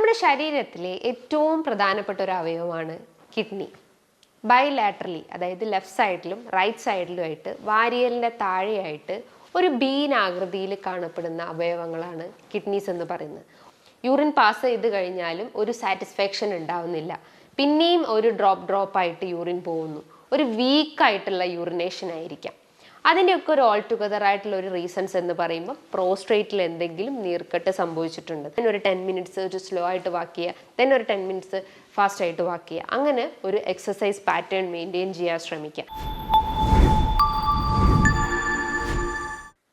നമ്മുടെ ശരീരത്തിലെ ഏറ്റവും പ്രധാനപ്പെട്ട ഒരു അവയവമാണ് കിഡ്നി. ബൈലാറ്ററലി, അതായത് ലെഫ്റ്റ് സൈഡിലും റൈറ്റ് സൈഡിലുമായിട്ട് വാരിയലിൻ്റെ താഴെയായിട്ട് ഒരു ബീൻ ആകൃതിയിൽ കാണപ്പെടുന്ന അവയവങ്ങളാണ് കിഡ്നീസ് എന്ന് പറയുന്നത്. യൂറിൻ പാസ് ചെയ്ത് കഴിഞ്ഞാലും ഒരു സാറ്റിസ്ഫാക്ഷൻ ഉണ്ടാവുന്നില്ല. പിന്നെയും ഒരു ഡ്രോപ്പായിട്ട് യൂറിൻ പോകുന്നു. ഒരു വീക്കായിട്ടുള്ള യൂറിനേഷൻ ആയിരിക്കാം. അതിൻ്റെയൊക്കെ ഒരു ഓൾ ടുഗദർ ആയിട്ടുള്ള ഒരു റീസൺസ് എന്ന് പറയുമ്പോൾ പ്രോസ്ട്രേറ്റിൽ എന്തെങ്കിലും നീർക്കെട്ട് സംഭവിച്ചിട്ടുണ്ട്. ദെൻ ഒരു 10 മിനിറ്റ്സ് ഒരു സ്ലോ ആയിട്ട് വാക്ക് ചെയ്യുക, ദെൻ ഒരു 10 മിനിറ്റ്സ് ഫാസ്റ്റ് ആയിട്ട് വാക്ക് ചെയ്യുക. അങ്ങനെ ഒരു എക്സസൈസ് പാറ്റേൺ മെയിൻറ്റെയിൻ ചെയ്യാൻ ശ്രമിക്കുക.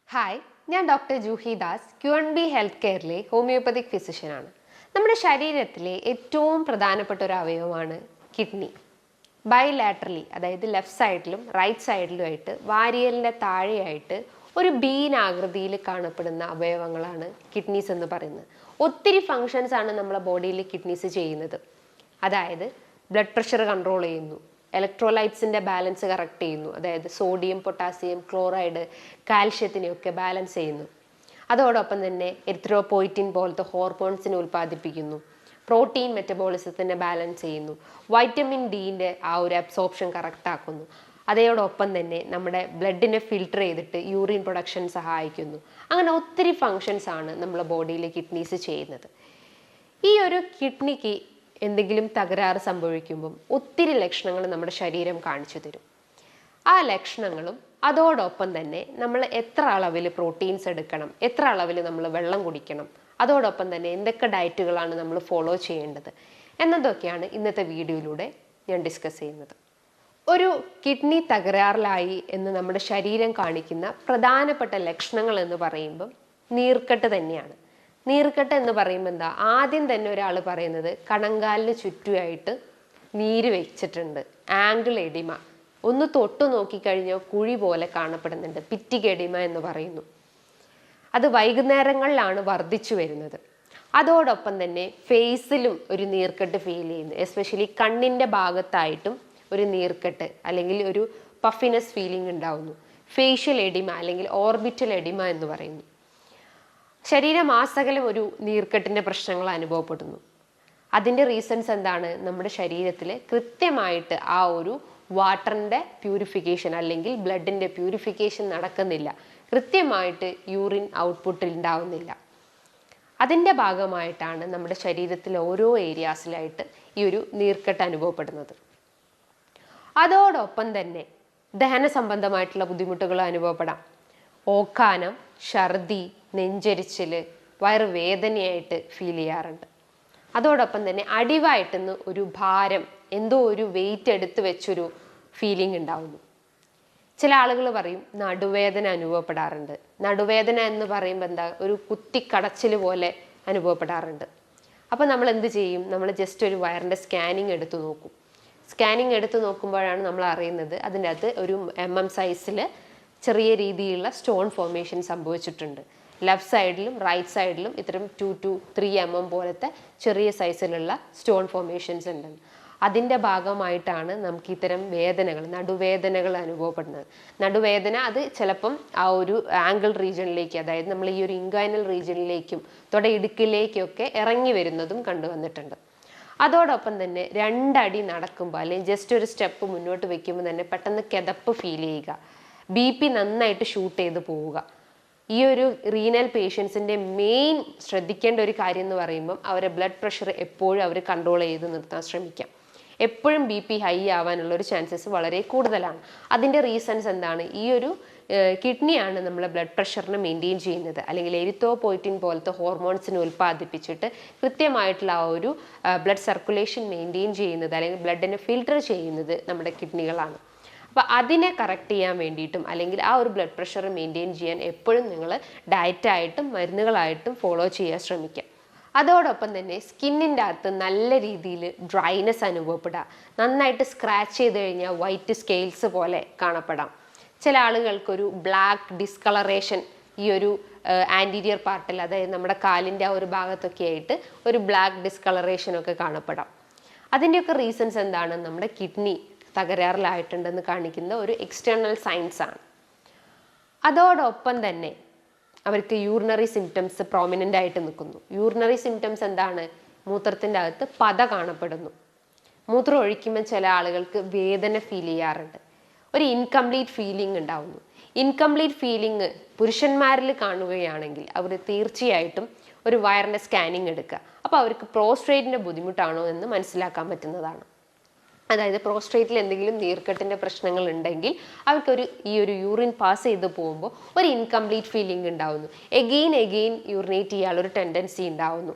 ഹായ്, ഞാൻ doctor Juhi Das, QNB health കെയറിലെ ഹോമിയോപ്പതിക് ഫിസിഷ്യനാണ്. നമ്മുടെ ശരീരത്തിലെ ഏറ്റവും പ്രധാനപ്പെട്ട ഒരു അവയവമാണ് കിഡ്നി. ബൈലാറ്ററലി, അതായത് ലെഫ്റ്റ് സൈഡിലും റൈറ്റ് സൈഡിലുമായിട്ട് വാരിയലിൻ്റെ താഴെയായിട്ട് ഒരു ബീൻ ആകൃതിയിൽ കാണപ്പെടുന്ന അവയവങ്ങളാണ് കിഡ്നീസ് എന്ന് പറയുന്നത്. ഒത്തിരി ഫങ്ഷൻസ് ആണ് നമ്മളെ ബോഡിയിൽ കിഡ്നീസ് ചെയ്യുന്നത്. അതായത് ബ്ലഡ് പ്രഷർ കൺട്രോൾ ചെയ്യുന്നു, ഇലക്ട്രോലൈറ്റ്സിൻ്റെ ബാലൻസ് കറക്റ്റ് ചെയ്യുന്നു, അതായത് സോഡിയം, പൊട്ടാസ്യം, ക്ലോറൈഡ്, കാൽഷ്യത്തിനെയൊക്കെ ബാലൻസ് ചെയ്യുന്നു. അതോടൊപ്പം തന്നെ എരിത്രോപോയിറ്റിൻ പോലത്തെ ഹോർമോൺസിനെ ഉൽപ്പാദിപ്പിക്കുന്നു, പ്രോട്ടീൻ മെറ്റബോളിസത്തിനെ ബാലൻസ് ചെയ്യുന്നു, വൈറ്റമിൻ ഡിൻ്റെ ആ ഒരു അബ്സോർപ്ഷൻ കറക്റ്റ് ആക്കുന്നു. അതോടൊപ്പം തന്നെ നമ്മുടെ ബ്ലഡിനെ ഫിൽട്ടർ ചെയ്തിട്ട് യൂറിൻ പ്രൊഡക്ഷൻ സഹായിക്കുന്നു. അങ്ങനെ ഒത്തിരി ഫങ്ഷൻസ് ആണ് നമ്മുടെ ബോഡിയിൽ കിഡ്നീസ് ചെയ്യുന്നത്. ഈ ഒരു കിഡ്നിക്ക് എന്തെങ്കിലും തകരാറ് സംഭവിക്കുമ്പം ഒത്തിരി ലക്ഷണങ്ങൾ നമ്മുടെ ശരീരം കാണിച്ചു തരും. ആ ലക്ഷണങ്ങളും അതോടൊപ്പം തന്നെ നമ്മൾ എത്ര അളവിൽ പ്രോട്ടീൻസ് എടുക്കണം, എത്ര അളവിൽ നമ്മൾ വെള്ളം കുടിക്കണം, അതോടൊപ്പം തന്നെ എന്തൊക്കെ ഡയറ്റുകളാണ് നമ്മൾ ഫോളോ ചെയ്യേണ്ടത് എന്നതൊക്കെയാണ് ഇന്നത്തെ വീഡിയോയിലൂടെ ഞാൻ ഡിസ്കസ് ചെയ്യുന്നത്. ഒരു കിഡ്നി തകരാറിലായി എന്ന് നമ്മുടെ ശരീരം കാണിക്കുന്ന പ്രധാനപ്പെട്ട ലക്ഷണങ്ങൾ എന്ന് പറയുമ്പം നീർക്കെട്ട് തന്നെയാണ്. നീർക്കെട്ട് എന്ന് പറയുമ്പോൾ എന്താ, ആദ്യം തന്നെ ഒരാൾ പറയുന്നത് കണങ്കാലിന് ചുറ്റുമായിട്ട് നീര് വെച്ചിട്ടുണ്ട്, ആംഗിൾ എഡിമ, ഒന്ന് തൊട്ടു നോക്കിക്കഴിഞ്ഞാൽ കുഴി പോലെ കാണപ്പെടുന്നുണ്ട്, പിറ്റിക് എഡിമ എന്ന് പറയുന്നു. അത് വൈകുന്നേരങ്ങളിലാണ് വർദ്ധിച്ചു വരുന്നത്. അതോടൊപ്പം തന്നെ ഫേസിലും ഒരു നീർക്കെട്ട് ഫീൽ ചെയ്യുന്നു, എസ്പെഷ്യലി കണ്ണിൻ്റെ ഭാഗത്തായിട്ടും ഒരു നീർക്കെട്ട് അല്ലെങ്കിൽ ഒരു പഫിനെസ് ഫീലിംഗ് ഉണ്ടാവുന്നു. ഫേഷ്യൽ എഡിമ അല്ലെങ്കിൽ ഓർബിറ്റൽ എഡിമ എന്ന് പറയുന്നു. ശരീരമാസകലം ഒരു നീർക്കെട്ടിൻ്റെ പ്രശ്നങ്ങൾ അനുഭവപ്പെടുന്നു. അതിൻ്റെ റീസൺസ് എന്താണ്? നമ്മുടെ ശരീരത്തിൽ കൃത്യമായിട്ട് ആ ഒരു വാട്ടറിൻ്റെ പ്യൂരിഫിക്കേഷൻ അല്ലെങ്കിൽ ബ്ലഡിൻ്റെ പ്യൂരിഫിക്കേഷൻ നടക്കുന്നില്ല, കൃത്യമായിട്ട് യൂറിൻ ഔട്ട്പുട്ട് ഉണ്ടാവുന്നില്ല. അതിൻ്റെ ഭാഗമായിട്ടാണ് നമ്മുടെ ശരീരത്തിലെ ഓരോ ഏരിയാസിലായിട്ട് ഈ ഒരു നീർക്കെട്ട് അനുഭവപ്പെടുന്നത്. അതോടൊപ്പം തന്നെ ദഹന സംബന്ധമായിട്ടുള്ള ബുദ്ധിമുട്ടുകൾ അനുഭവപ്പെടാം. ഓക്കാനം, ഛർദി, നെഞ്ചരിച്ചിൽ, വയറുവേദനയായിട്ട് ഫീൽ ചെയ്യാറുണ്ട്. അതോടൊപ്പം തന്നെ അടിവായിട്ടെന്ന് ഒരു ഭാരം, എന്തോ ഒരു വെയിറ്റ് എടുത്ത് വെച്ചൊരു ഫീലിംഗ് ഉണ്ടാവുന്നു. ചില ആളുകൾ പറയും നടുവേദന അനുഭവപ്പെടാറുണ്ട്. നടുവേദന എന്ന് പറയുമ്പോൾ എന്താ, ഒരു കുത്തിക്കടച്ചിൽ പോലെ അനുഭവപ്പെടാറുണ്ട്. അപ്പോൾ നമ്മൾ എന്ത് ചെയ്യും? നമ്മൾ ജസ്റ്റ് ഒരു വയറിൻ്റെ സ്കാനിങ് എടുത്തു നോക്കും. സ്കാനിങ് എടുത്തു നോക്കുമ്പോഴാണ് നമ്മൾ അറിയുന്നത് അതിൻ്റെ അകത്ത് ഒരു MM സൈസിൽ ചെറിയ രീതിയിലുള്ള സ്റ്റോൺ ഫോർമേഷൻ സംഭവിച്ചിട്ടുണ്ട്. ലെഫ്റ്റ് സൈഡിലും റൈറ്റ് സൈഡിലും ഇത്തരം 2 to 3 mm പോലത്തെ ചെറിയ സൈസിലുള്ള സ്റ്റോൺ ഫോർമേഷൻസ് ഉണ്ട്. അതിൻ്റെ ഭാഗമായിട്ടാണ് നമുക്ക് ഇത്തരം വേദനകൾ, നടുവേദനകൾ അനുഭവപ്പെടുന്നത്. നടുവേദന അത് ചിലപ്പം ആ ഒരു ആംഗിൾ റീജിയനിലേക്ക്, അതായത് നമ്മൾ ഈ ഒരു ഇൻഗൈനൽ റീജിയനിലേക്കും തുടയിടുക്കിലേക്കൊക്കെ ഇറങ്ങി വരുന്നതും കണ്ടുവന്നിട്ടുണ്ട്. അതോടൊപ്പം തന്നെ 2 അടി നടക്കുമ്പോൾ അല്ലെങ്കിൽ ജസ്റ്റ് ഒരു സ്റ്റെപ്പ് മുന്നോട്ട് വെക്കുമ്പോൾ തന്നെ പെട്ടെന്ന് കിതപ്പ് ഫീൽ ചെയ്യുക, BP നന്നായിട്ട് ഷൂട്ട് ചെയ്ത് പോവുക. ഈ ഒരു റീനൽ പേഷ്യൻസിൻ്റെ മെയിൻ ശ്രദ്ധിക്കേണ്ട ഒരു കാര്യം എന്ന് പറയുമ്പം അവരെ ബ്ലഡ് പ്രഷർ എപ്പോഴും അവർ കൺട്രോൾ ചെയ്ത് നിർത്താൻ ശ്രമിക്കാം. എപ്പോഴും BP ഹൈ ആവാനുള്ള ഒരു ചാൻസസ് വളരെ കൂടുതലാണ്. അതിൻ്റെ റീസൺസ് എന്താണ്? ഈ ഒരു കിഡ്നിയാണ് നമ്മളെ ബ്ലഡ് പ്രഷറിനെ മെയിൻറ്റെയിൻ ചെയ്യുന്നത്, അല്ലെങ്കിൽ എരിത്രോപോയിറ്റിൻ പോലത്തെ ഹോർമോൺസിനെ ഉൽപ്പാദിപ്പിച്ചിട്ട് കൃത്യമായിട്ടുള്ള ആ ഒരു ബ്ലഡ് സർക്കുലേഷൻ മെയിൻറ്റെയിൻ ചെയ്യുന്നത് അല്ലെങ്കിൽ ബ്ലഡിനെ ഫിൽട്ടർ ചെയ്യുന്നത് നമ്മുടെ കിഡ്നികളാണ്. അപ്പോൾ അതിനെ കറക്റ്റ് ചെയ്യാൻ വേണ്ടിയിട്ടും അല്ലെങ്കിൽ ആ ഒരു ബ്ലഡ് പ്രഷർ മെയിൻറ്റെയിൻ ചെയ്യാൻ എപ്പോഴും നിങ്ങൾ ഡയറ്റായിട്ടും മരുന്നുകളായിട്ടും ഫോളോ ചെയ്യാൻ ശ്രമിക്കുക. അതോടൊപ്പം തന്നെ സ്കിന്നിൻ്റെ അകത്ത് നല്ല രീതിയിൽ ഡ്രൈനെസ് അനുഭവപ്പെടുക, നന്നായിട്ട് സ്ക്രാച്ച് ചെയ്ത് കഴിഞ്ഞാൽ വൈറ്റ് സ്കെയിൽസ് പോലെ കാണപ്പെടാം. ചില ആളുകൾക്കൊരു ബ്ലാക്ക് ഡിസ്കളറേഷൻ ഈ ഒരു ആൻറ്റീരിയർ പാർട്ടിൽ, അതായത് നമ്മുടെ കാലിൻ്റെ ആ ഒരു ഭാഗത്തൊക്കെ ആയിട്ട് ഒരു ബ്ലാക്ക് ഡിസ്കളറേഷനൊക്കെ കാണപ്പെടാം. അതിൻ്റെയൊക്കെ റീസൺസ് എന്താണ്? നമ്മുടെ കിഡ്നി തകരാറിലായിട്ടുണ്ടെന്ന് കാണിക്കുന്ന ഒരു എക്സ്റ്റേണൽ സയൻസ് ആണ്. അതോടൊപ്പം തന്നെ അവർക്ക് യൂറിനറി സിംറ്റംസ് പ്രോമിനൻ്റ് ആയിട്ട് നിൽക്കുന്നു. യൂറിനറി സിംറ്റംസ് എന്താണ്? മൂത്രത്തിൻ്റെ അകത്ത് പത കാണപ്പെടുന്നു. മൂത്രം ഒഴിക്കുമ്പോൾ ചില ആളുകൾക്ക് വേദന ഫീൽ ചെയ്യാറുണ്ട്. ഒരു ഇൻകംപ്ലീറ്റ് ഫീലിംഗ് ഉണ്ടാവുന്നു. ഇൻകംപ്ലീറ്റ് ഫീലിംഗ് പുരുഷന്മാരിൽ കാണുകയാണെങ്കിൽ അവർ തീർച്ചയായിട്ടും ഒരു വയറിൻ്റെ സ്കാനിങ് എടുക്കുക. അപ്പോൾ അവർക്ക് പ്രോസ്ട്രേറ്റിൻ്റെ ബുദ്ധിമുട്ടാണോ എന്ന് മനസ്സിലാക്കാൻ പറ്റുന്നതാണ്. അതായത് പ്രോസ്ട്രേറ്റിൽ എന്തെങ്കിലും നീർക്കെട്ടിൻ്റെ പ്രശ്നങ്ങൾ ഉണ്ടെങ്കിൽ അവർക്കൊരു ഈ ഒരു യൂറിൻ പാസ് ചെയ്ത് പോകുമ്പോൾ ഒരു ഇൻകംപ്ലീറ്റ് ഫീലിംഗ് ഉണ്ടാവുന്നു. എഗെയിൻ യൂറിനേറ്റ് ചെയ്യാനുള്ളൊരു ടെൻഡൻസി ഉണ്ടാവുന്നു.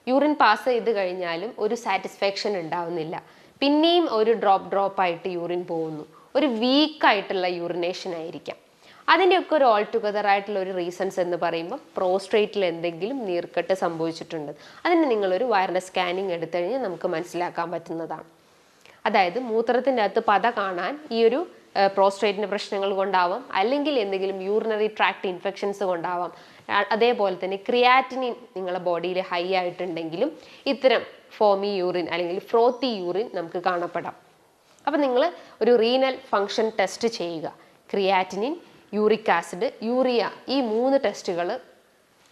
യൂറിൻ പാസ് ചെയ്ത് കഴിഞ്ഞാലും ഒരു സാറ്റിസ്ഫാക്ഷൻ ഉണ്ടാവുന്നില്ല. പിന്നെയും ഒരു ഡ്രോപ്പായിട്ട് യൂറിൻ പോകുന്നു. ഒരു വീക്കായിട്ടുള്ള യൂറിനേഷൻ ആയിരിക്കാം. അതിൻ്റെയൊക്കെ ഒരു ഓൾ ടുഗദർ ആയിട്ടുള്ള ഒരു റീസൺസ് എന്ന് പറയുമ്പോൾ പ്രോസ്ട്രേറ്റിൽ എന്തെങ്കിലും നീർക്കെട്ട് സംഭവിച്ചിട്ടുണ്ട്. അതിന് നിങ്ങളൊരു വയറിൻ്റെ സ്കാനിങ് എടുത്തു കഴിഞ്ഞാൽ നമുക്ക് മനസ്സിലാക്കാൻ പറ്റുന്നതാണ്. അതായത് മൂത്രത്തിൻ്റെ അകത്ത് പത കാണാൻ ഈ ഒരു പ്രോസ്ട്രേറ്റിൻ്റെ പ്രശ്നങ്ങൾ കൊണ്ടാവാം, അല്ലെങ്കിൽ എന്തെങ്കിലും യൂറിനറി ട്രാക്ട് ഇൻഫെക്ഷൻസ് കൊണ്ടാവാം. അതേപോലെ തന്നെ ക്രിയാറ്റിനിൻ നിങ്ങളുടെ ബോഡിയിൽ ഹൈ ആയിട്ടുണ്ടെങ്കിലും ഇത്തരം ഫോമി യൂറിൻ അല്ലെങ്കിൽ ഫ്രോത്തി യൂറിൻ നമുക്ക് കാണപ്പെടാം. അപ്പം നിങ്ങൾ ഒരു റീനൽ ഫങ്ഷൻ ടെസ്റ്റ് ചെയ്യുക. ക്രിയാറ്റിനിൻ, യൂറിക് ആസിഡ്, യൂറിയ, ഈ 3 ടെസ്റ്റുകൾ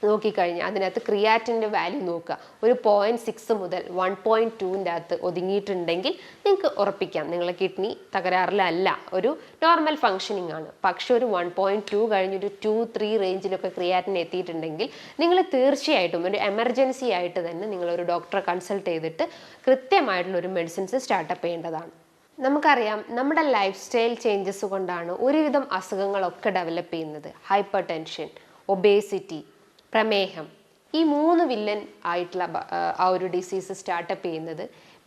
നോക്കിക്കഴിഞ്ഞാൽ അതിനകത്ത് ക്രിയാറ്റിൻ്റെ വാല്യൂ നോക്കുക. ഒരു 0.6 മുതൽ 1.2ൻ്റെ അകത്ത് ഒതുങ്ങിയിട്ടുണ്ടെങ്കിൽ നിങ്ങൾക്ക് ഉറപ്പിക്കാം നിങ്ങളെ കിഡ്നി തകരാറിലല്ല, ഒരു നോർമൽ ഫങ്ഷനിങ് ആണ്. പക്ഷെ ഒരു 1.2 കഴിഞ്ഞൊരു 2-3 റേഞ്ചിലൊക്കെ ക്രിയാറ്റിൻ എത്തിയിട്ടുണ്ടെങ്കിൽ നിങ്ങൾ തീർച്ചയായിട്ടും ഒരു എമർജൻസി ആയിട്ട് തന്നെ നിങ്ങളൊരു ഡോക്ടറെ കൺസൾട്ട് ചെയ്തിട്ട് കൃത്യമായിട്ടുള്ള ഒരു മെഡിസിൻസ് സ്റ്റാർട്ടപ്പ് ചെയ്യേണ്ടതാണ്. നമുക്കറിയാം നമ്മുടെ ലൈഫ് സ്റ്റൈൽ ചേഞ്ചസ് കൊണ്ടാണ് ഒരുവിധം അസുഖങ്ങളൊക്കെ ഡെവലപ്പ് ചെയ്യുന്നത്. ഹൈപ്പർ ടെൻഷൻ, ഒബേസിറ്റി, പ്രമേഹം, ഈ 3 വില്ലൻ ആയിട്ടുള്ള ആ ഒരു ഡിസീസ് സ്റ്റാർട്ടപ്പ് ചെയ്യുന്നത്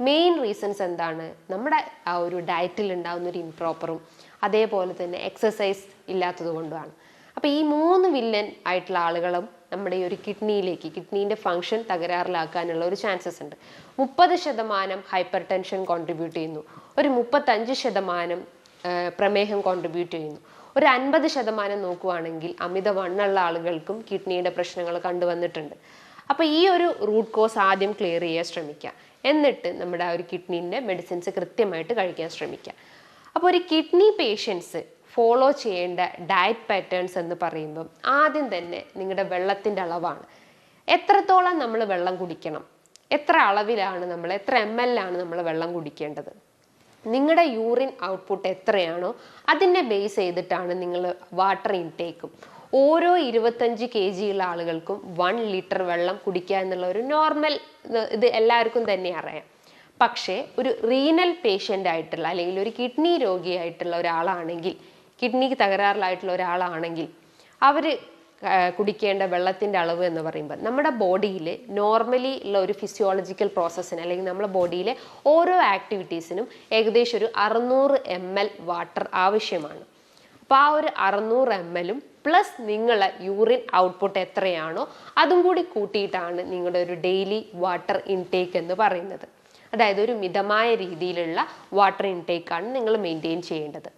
മെയിൻ റീസൺസ് എന്താണ്? നമ്മുടെ ആ ഒരു ഡയറ്റിൽ ഉണ്ടാകുന്ന ഒരു ഇംപ്രോപ്പറും അതേപോലെ തന്നെ എക്സസൈസ് ഇല്ലാത്തത് കൊണ്ടുമാണ്. അപ്പോൾ ഈ 3 വില്ലൻ ആയിട്ടുള്ള ആളുകളും നമ്മുടെ ഈ ഒരു കിഡ്നീൻ്റെ ഫങ്ഷൻ തകരാറിലാക്കാനുള്ള ഒരു ചാൻസസ് ഉണ്ട്. 30% ഹൈപ്പർ ടെൻഷൻ കോൺട്രിബ്യൂട്ട് ചെയ്യുന്നു, ഒരു 35% പ്രമേഹം കോൺട്രിബ്യൂട്ട് ചെയ്യുന്നു, ഒരു 50% നോക്കുവാണെങ്കിൽ അമിതവണ്ണമുള്ള ആളുകൾക്കും കിഡ്നിയുടെ പ്രശ്നങ്ങൾ കണ്ടുവന്നിട്ടുണ്ട്. അപ്പോൾ ഈ ഒരു റൂട്ട് കോസ് ആദ്യം ക്ലിയർ ചെയ്യാൻ ശ്രമിക്കുക. എന്നിട്ട് നമ്മുടെ ആ ഒരു കിഡ്നീൻ്റെ മെഡിസിൻസ് കൃത്യമായിട്ട് കഴിക്കാൻ ശ്രമിക്കുക. അപ്പോൾ ഒരു കിഡ്നി പേഷ്യൻസ് ഫോളോ ചെയ്യേണ്ട ഡയറ്റ് പാറ്റേൺസ് എന്ന് പറയുമ്പം ആദ്യം തന്നെ നിങ്ങളുടെ വെള്ളത്തിൻ്റെ അളവാണ്. എത്രത്തോളം നമ്മൾ വെള്ളം കുടിക്കണം, എത്ര അളവിലാണ് നമ്മൾ, എത്ര ml നമ്മൾ വെള്ളം കുടിക്കേണ്ടത്, നിങ്ങളുടെ യൂറിൻ ഔട്ട്പുട്ട് എത്രയാണോ അതിനെ ബേസ് ചെയ്തിട്ടാണ് നിങ്ങൾ വാട്ടർ ഇൻടേക്കും. ഓരോ 25 kg ഉള്ള ആളുകൾക്കും 1 ലിറ്റർ വെള്ളം കുടിക്കുക എന്നുള്ള ഒരു നോർമൽ ഇത് എല്ലാവർക്കും തന്നെ അറിയാം. പക്ഷേ ഒരു റീനൽ പേഷ്യൻ്റ് ആയിട്ടുള്ള അല്ലെങ്കിൽ ഒരു കിഡ്നി രോഗിയായിട്ടുള്ള ഒരാളാണെങ്കിൽ, കിഡ്നിക്ക് തകരാറിലായിട്ടുള്ള ഒരാളാണെങ്കിൽ അവർ കുടിക്കേണ്ട വെള്ളത്തിൻ്റെ അളവ് എന്ന് പറയുമ്പോൾ നമ്മുടെ ബോഡിയിൽ നോർമലി ഉള്ള ഒരു ഫിസിയോളജിക്കൽ പ്രോസസ്സിന് അല്ലെങ്കിൽ നമ്മുടെ ബോഡിയിലെ ഓരോ ആക്ടിവിറ്റീസിനും ഏകദേശം ഒരു 600 ml വാട്ടർ ആവശ്യമാണ്. അപ്പോൾ ആ ഒരു 600 ml പ്ലസ് നിങ്ങളെ യൂറിൻ ഔട്ട്പുട്ട് എത്രയാണോ അതും കൂടി കൂട്ടിയിട്ടാണ് നിങ്ങളുടെ ഒരു ഡെയിലി വാട്ടർ ഇൻടേക്ക് എന്ന് പറയുന്നത്. അതായത് ഒരു മിതമായ രീതിയിലുള്ള വാട്ടർ ഇൻടേക്കാണ് നിങ്ങൾ മെയിൻറ്റെയിൻ ചെയ്യേണ്ടത്.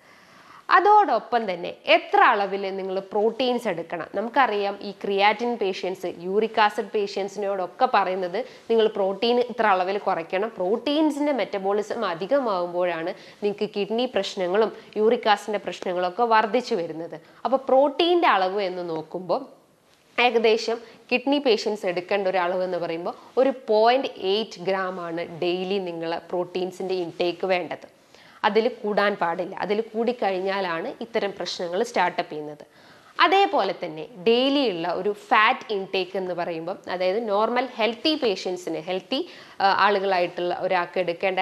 അതോടൊപ്പം തന്നെ എത്ര അളവിൽ നിങ്ങൾ പ്രോട്ടീൻസ് എടുക്കണം. നമുക്കറിയാം ഈ ക്രിയാറ്റിൻ പേഷ്യൻസ്, യൂറിക് ആസിഡ് പേഷ്യൻസിനോടൊക്കെ പറയുന്നത് നിങ്ങൾ പ്രോട്ടീൻ ഇത്ര അളവിൽ കുറയ്ക്കണം. പ്രോട്ടീൻസിൻ്റെ മെറ്റബോളിസം അധികമാകുമ്പോഴാണ് നിങ്ങൾക്ക് കിഡ്നി പ്രശ്നങ്ങളും യൂറിക് ആസിഡിൻ്റെ പ്രശ്നങ്ങളൊക്കെ വർദ്ധിച്ചു വരുന്നത്. അപ്പോൾ പ്രോട്ടീൻ്റെ അളവ് എന്ന് നോക്കുമ്പോൾ ഏകദേശം കിഡ്നി പേഷ്യൻസ് എടുക്കേണ്ട ഒരു അളവ് എന്ന് പറയുമ്പോൾ ഒരു 0.8 gram ആണ് ഡെയിലി നിങ്ങൾ പ്രോട്ടീൻസിൻ്റെ ഇൻടേക്ക് വേണ്ടത്. അതിൽ കൂടാൻ പാടില്ല. അതിൽ കൂടിക്കഴിഞ്ഞാലാണ് ഇത്തരം പ്രശ്നങ്ങൾ സ്റ്റാർട്ടപ്പ് ചെയ്യുന്നത്. അതേപോലെ തന്നെ ഡെയിലി ഉള്ള ഒരു ഫാറ്റ് ഇൻടേക്ക് എന്ന് പറയുമ്പം, അതായത് നോർമൽ ഹെൽത്തി പേഷ്യൻസിന്, ഹെൽത്തി ആളുകളായിട്ടുള്ള ഒരാൾക്ക് എടുക്കേണ്ട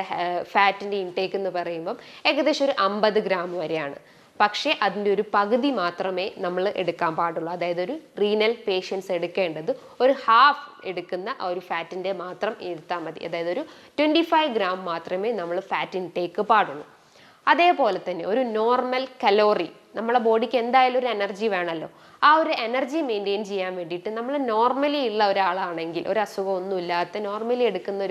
ഫാറ്റിൻ്റെ ഇൻടേക്ക് എന്ന് പറയുമ്പം ഏകദേശം ഒരു 50 gram വരെയാണ്. പക്ഷേ അതിൻ്റെ ഒരു പകുതി മാത്രമേ നമ്മൾ എടുക്കാൻ പാടുള്ളൂ. അതായത് ഒരു റീനൽ പേഷ്യൻസ് എടുക്കേണ്ടത് ഒരു ഹാഫ് എടുക്കുന്ന ആ ഒരു ഫാറ്റിൻ്റെ മാത്രം എടുത്താൽ മതി. അതായത് ഒരു 25 gram മാത്രമേ നമ്മൾ ഫാറ്റ് ഇൻടേക്ക് പാടുള്ളൂ. അതേപോലെ തന്നെ ഒരു നോർമൽ കലോറി, നമ്മളെ ബോഡിക്ക് എന്തായാലും ഒരു എനർജി വേണമല്ലോ. ആ ഒരു എനർജി മെയിൻറ്റെയിൻ ചെയ്യാൻ വേണ്ടിയിട്ട് നമ്മൾ നോർമലി ഉള്ള ഒരാളാണെങ്കിൽ, ഒരു അസുഖമൊന്നുമില്ലാത്ത നോർമലി എടുക്കുന്ന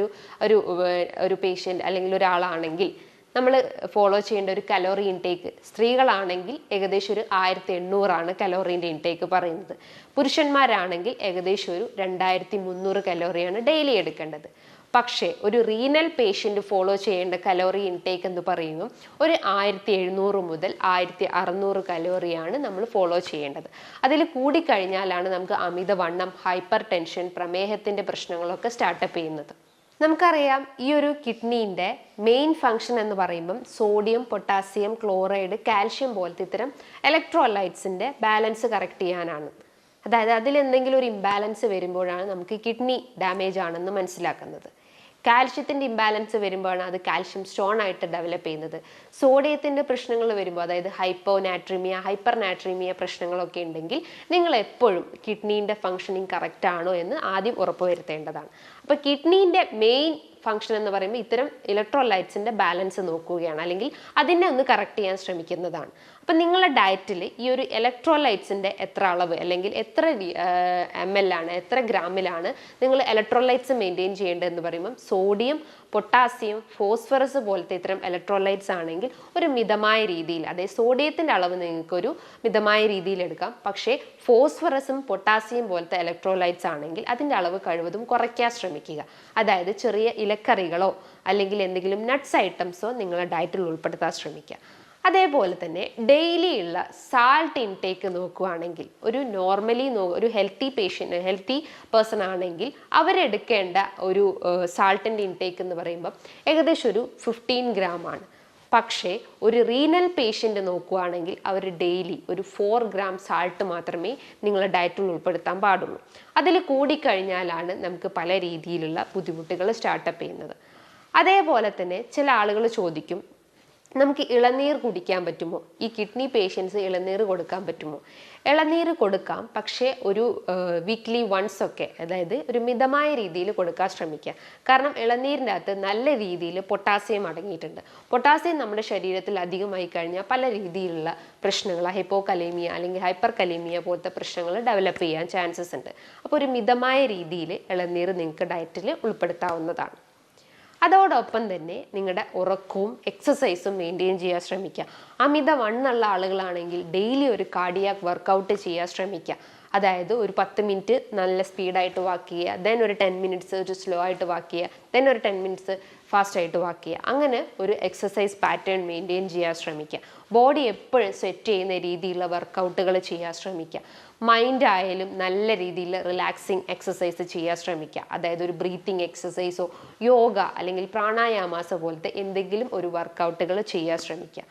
ഒരു പേഷ്യൻ്റ് അല്ലെങ്കിൽ ഒരാളാണെങ്കിൽ നമ്മൾ ഫോളോ ചെയ്യേണ്ട ഒരു കലോറി ഇൻടേക്ക്, സ്ത്രീകളാണെങ്കിൽ ഏകദേശം ഒരു 1800 കലോറീൻ്റെ ഇൻടേക്ക് പറയുന്നത്. പുരുഷന്മാരാണെങ്കിൽ ഏകദേശം ഒരു 2300 കലോറിയാണ് ഡെയിലി എടുക്കേണ്ടത്. പക്ഷേ ഒരു റീനൽ പേഷ്യൻ്റ് ഫോളോ ചെയ്യേണ്ട കലോറി ഇൻടേക്ക് എന്ന് പറയുമ്പോൾ ഒരു 1700 മുതൽ 1600 കലോറിയാണ് നമ്മൾ ഫോളോ ചെയ്യേണ്ടത്. അതിൽ കൂടിക്കഴിഞ്ഞാലാണ് നമുക്ക് അമിതവണ്ണം, ഹൈപ്പർ ടെൻഷൻ, പ്രമേഹത്തിൻ്റെ പ്രശ്നങ്ങളൊക്കെ സ്റ്റാർട്ടപ്പ് ചെയ്യുന്നത്. നമുക്കറിയാം ഈ ഒരു കിഡ്നീൻ്റെ മെയിൻ ഫങ്ഷൻ എന്ന് പറയുമ്പം സോഡിയം, പൊട്ടാസ്യം, ക്ലോറൈഡ്, കാൽഷ്യം പോലത്തെ ഇത്തരം ഇലക്ട്രോലൈറ്റ്സിൻ്റെ ബാലൻസ് കറക്റ്റ് ചെയ്യാനാണ്. അതായത് അതിലെന്തെങ്കിലും ഒരു ഇംബാലൻസ് വരുമ്പോഴാണ് നമുക്ക് കിഡ്നി ഡാമേജ് ആണെന്ന് മനസ്സിലാക്കുന്നത്. കാൽഷ്യത്തിൻ്റെ ഇംബാലൻസ് വരുമ്പോഴാണ് അത് കാൽഷ്യം സ്റ്റോൺ ആയിട്ട് ഡെവലപ്പ് ചെയ്യുന്നത്. സോഡിയത്തിൻ്റെ പ്രശ്നങ്ങൾ വരുമ്പോൾ, അതായത് ഹൈപ്പോനാട്രീമിയ, ഹൈപ്പർ നാട്രീമിയ പ്രശ്നങ്ങളൊക്കെ ഉണ്ടെങ്കിൽ നിങ്ങൾ എപ്പോഴും കിഡ്നീൻ്റെ ഫങ്ഷനിങ് കറക്റ്റ് ആണോ എന്ന് ആദ്യം ഉറപ്പുവരുത്തേണ്ടതാണ്. അപ്പോൾ കിഡ്നീൻ്റെ മെയിൻ ഫങ്ഷൻ എന്ന് പറയുമ്പോൾ ഇത്തരം ഇലക്ട്രോലൈറ്റ്സിൻ്റെ ബാലൻസ് നോക്കുകയാണ്, അല്ലെങ്കിൽ അതിനെ ഒന്ന് കറക്റ്റ് ചെയ്യാൻ ശ്രമിക്കുന്നതാണ്. അപ്പം നിങ്ങളുടെ ഡയറ്റിൽ ഈ ഒരു ഇലക്ട്രോലൈറ്റ്സിൻ്റെ എത്ര അളവ്, അല്ലെങ്കിൽ എത്ര ml ആണ്, എത്ര ഗ്രാമിലാണ് നിങ്ങൾ ഇലക്ട്രോലൈറ്റ്സ് മെയിൻറ്റെയിൻ ചെയ്യേണ്ടതെന്ന് പറയുമ്പം സോഡിയം, പൊട്ടാസ്യം, ഫോസ്ഫറസ് പോലത്തെ ഇത്തരം ഇലക്ട്രോലൈറ്റ്സ് ആണെങ്കിൽ ഒരു മിതമായ രീതിയിൽ, അതായത് സോഡിയത്തിൻ്റെ അളവ് നിങ്ങൾക്കൊരു മിതമായ രീതിയിൽ എടുക്കാം. പക്ഷേ ഫോസ്ഫറസും പൊട്ടാസ്യം പോലത്തെ ഇലക്ട്രോലൈറ്റ്സ് ആണെങ്കിൽ അതിൻ്റെ അളവ് കഴിവതും കുറയ്ക്കാൻ ശ്രമിക്കുക. അതായത് ചെറിയ ഇലക്കറികളോ അല്ലെങ്കിൽ എന്തെങ്കിലും നട്ട്സ് ഐറ്റംസോ നിങ്ങളുടെ ഡയറ്റിൽ ഉൾപ്പെടുത്താൻ ശ്രമിക്കുക. അതേപോലെ തന്നെ ഡെയിലി ഉള്ള സാൾട്ട് ഇൻടേക്ക് നോക്കുകയാണെങ്കിൽ, ഒരു ഹെൽത്തി പേഴ്സൺ ആണെങ്കിൽ അവരെടുക്കേണ്ട ഒരു സാൾട്ടിൻ്റെ ഇൻടേക്ക് എന്ന് പറയുമ്പോൾ ഏകദേശം ഒരു 15 ഗ്രാം ആണ്. പക്ഷേ ഒരു റീനൽ പേഷ്യൻ്റ് നോക്കുകയാണെങ്കിൽ അവർ ഡെയിലി ഒരു 4 ഗ്രാം സാൾട്ട് മാത്രമേ നിങ്ങളുടെ ഡയറ്റിൽ ഉൾപ്പെടുത്താൻ പാടുള്ളൂ. അതിൽ കൂടിക്കഴിഞ്ഞാലാണ് നമുക്ക് പല രീതിയിലുള്ള ബുദ്ധിമുട്ടുകൾ സ്റ്റാർട്ടപ്പ് ചെയ്യുന്നത്. അതേപോലെ തന്നെ ചില ആളുകൾ ചോദിക്കും, നമുക്ക് ഇളനീർ കുടിക്കാൻ പറ്റുമോ? ഈ കിഡ്നി പേഷ്യൻസ് ഇളനീർ കൊടുക്കാൻ പറ്റുമോ? ഇളനീർ കൊടുക്കാം, പക്ഷേ ഒരു വീക്ക്ലി വൺസ് ഒക്കെ, അതായത് ഒരു മിതമായ രീതിയിൽ കൊടുക്കാൻ ശ്രമിക്കുക. കാരണം ഇളനീരിൻ്റെ അകത്ത് നല്ല രീതിയിൽ പൊട്ടാസ്യം അടങ്ങിയിട്ടുണ്ട്. പൊട്ടാസ്യം നമ്മുടെ ശരീരത്തിൽ അധികമായി കഴിഞ്ഞാൽ പല രീതിയിലുള്ള പ്രശ്നങ്ങൾ, ഹൈപ്പോകലേമിയ അല്ലെങ്കിൽ ഹൈപ്പർ കലേമിയ പോലത്തെ പ്രശ്നങ്ങൾ ഡെവലപ്പ് ചെയ്യാൻ ചാൻസസ് ഉണ്ട്. അപ്പോൾ ഒരു മിതമായ രീതിയിൽ ഇളനീർ നിങ്ങൾക്ക് ഡയറ്റിൽ ഉൾപ്പെടുത്താവുന്നതാണ്. അതോടൊപ്പം തന്നെ നിങ്ങളുടെ ഉറക്കവും എക്സസൈസും മെയിൻറ്റെയിൻ ചെയ്യാൻ ശ്രമിക്കുക. അമിത വണ്ണുള്ള ആളുകളാണെങ്കിൽ ഡെയിലി ഒരു കാർഡിയാക് വർക്കൗട്ട് ചെയ്യാൻ ശ്രമിക്കുക. അതായത് ഒരു 10 മിനിറ്റ് നല്ല സ്പീഡായിട്ട് വാക്ക് ചെയ്യുക, ദെൻ ഒരു 10 മിനിറ്റ്സ് ഒരു സ്ലോ ആയിട്ട് വാക്ക് ചെയ്യുക, ദെൻ ഒരു 10 മിനിറ്റ്സ് ഫാസ്റ്റായിട്ട് വാക്ക് ചെയ്യുക. അങ്ങനെ ഒരു എക്സസൈസ് പാറ്റേൺ മെയിൻറ്റെയിൻ ചെയ്യാൻ ശ്രമിക്കുക. ബോഡി എപ്പോഴും സെറ്റ് ചെയ്യുന്ന രീതിയിലുള്ള വർക്കൗട്ടുകൾ ചെയ്യാൻ ശ്രമിക്കുക. മൈൻഡ് ആയാലും നല്ല രീതിയിൽ റിലാക്സിങ് എക്സസൈസ് ചെയ്യാൻ ശ്രമിക്കുക. അതായത് ഒരു ബ്രീത്തിങ് എക്സസൈസോ യോഗ അല്ലെങ്കിൽ പ്രാണായാമാസ പോലത്തെ എന്തെങ്കിലും ഒരു വർക്കൗട്ടുകൾ ചെയ്യാൻ ശ്രമിക്കുക.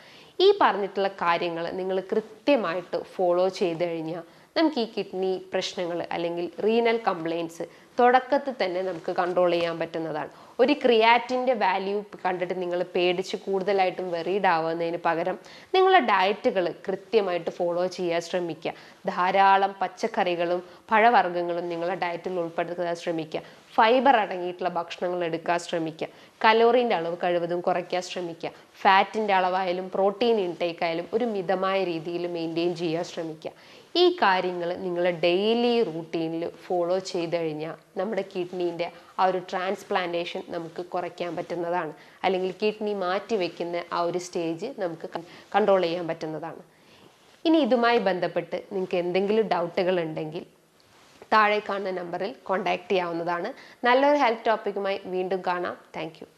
ഈ പറഞ്ഞിട്ടുള്ള കാര്യങ്ങൾ നിങ്ങൾ കൃത്യമായിട്ട് ഫോളോ ചെയ്ത് കഴിഞ്ഞാൽ നമുക്ക് ഈ കിഡ്നി പ്രശ്നങ്ങൾ അല്ലെങ്കിൽ റീനൽ കംപ്ലയിൻസ് തുടക്കത്തിൽ തന്നെ നമുക്ക് കൺട്രോൾ ചെയ്യാൻ പറ്റുന്നതാണ്. ഒരു ക്രിയാറ്റിൻ്റെ വാല്യൂ കണ്ടിട്ട് നിങ്ങൾ പേടിച്ച് കൂടുതലായിട്ടും വെറീഡ് ആവുന്നതിന് പകരം നിങ്ങളുടെ ഡയറ്റുകൾ കൃത്യമായിട്ട് ഫോളോ ചെയ്യാൻ ശ്രമിക്കുക. ധാരാളം പച്ചക്കറികളും പഴവർഗ്ഗങ്ങളും നിങ്ങളുടെ ഡയറ്റിൽ ഉൾപ്പെടുത്താൻ ശ്രമിക്കുക. ഫൈബർ അടങ്ങിയിട്ടുള്ള ഭക്ഷണങ്ങൾ എടുക്കാൻ ശ്രമിക്കുക. കലോറിൻ്റെ അളവ് കഴിവതും കുറയ്ക്കാൻ ശ്രമിക്കുക. ഫാറ്റിൻ്റെ അളവായാലും പ്രോട്ടീൻ ഇൻടേക്ക് ആയാലും ഒരു മിതമായ രീതിയിൽ മെയിൻറ്റെയിൻ ചെയ്യാൻ ശ്രമിക്കുക. ഈ കാര്യങ്ങൾ നിങ്ങൾ ഡെയിലി റൂട്ടീനിൽ ഫോളോ ചെയ്ത് കഴിഞ്ഞാൽ നമ്മുടെ കിഡ്നീൻ്റെ ആ ഒരു ട്രാൻസ്പ്ലാന്റേഷൻ നമുക്ക് കുറയ്ക്കാൻ പറ്റുന്നതാണ്. അല്ലെങ്കിൽ കിഡ്നി മാറ്റി വയ്ക്കുന്ന ആ ഒരു സ്റ്റേജ് നമുക്ക് കൺട്രോൾ ചെയ്യാൻ പറ്റുന്നതാണ്. ഇനി ഇതുമായി ബന്ധപ്പെട്ട് നിങ്ങൾക്ക് എന്തെങ്കിലും ഡൗട്ടുകൾ ഉണ്ടെങ്കിൽ താഴെ കാണുന്ന നമ്പറിൽ കോൺടാക്റ്റ് ചെയ്യാവുന്നതാണ്. നല്ലൊരു ഹെൽത്ത് ടോപ്പിക്കുമായി വീണ്ടും കാണാം. Thank you.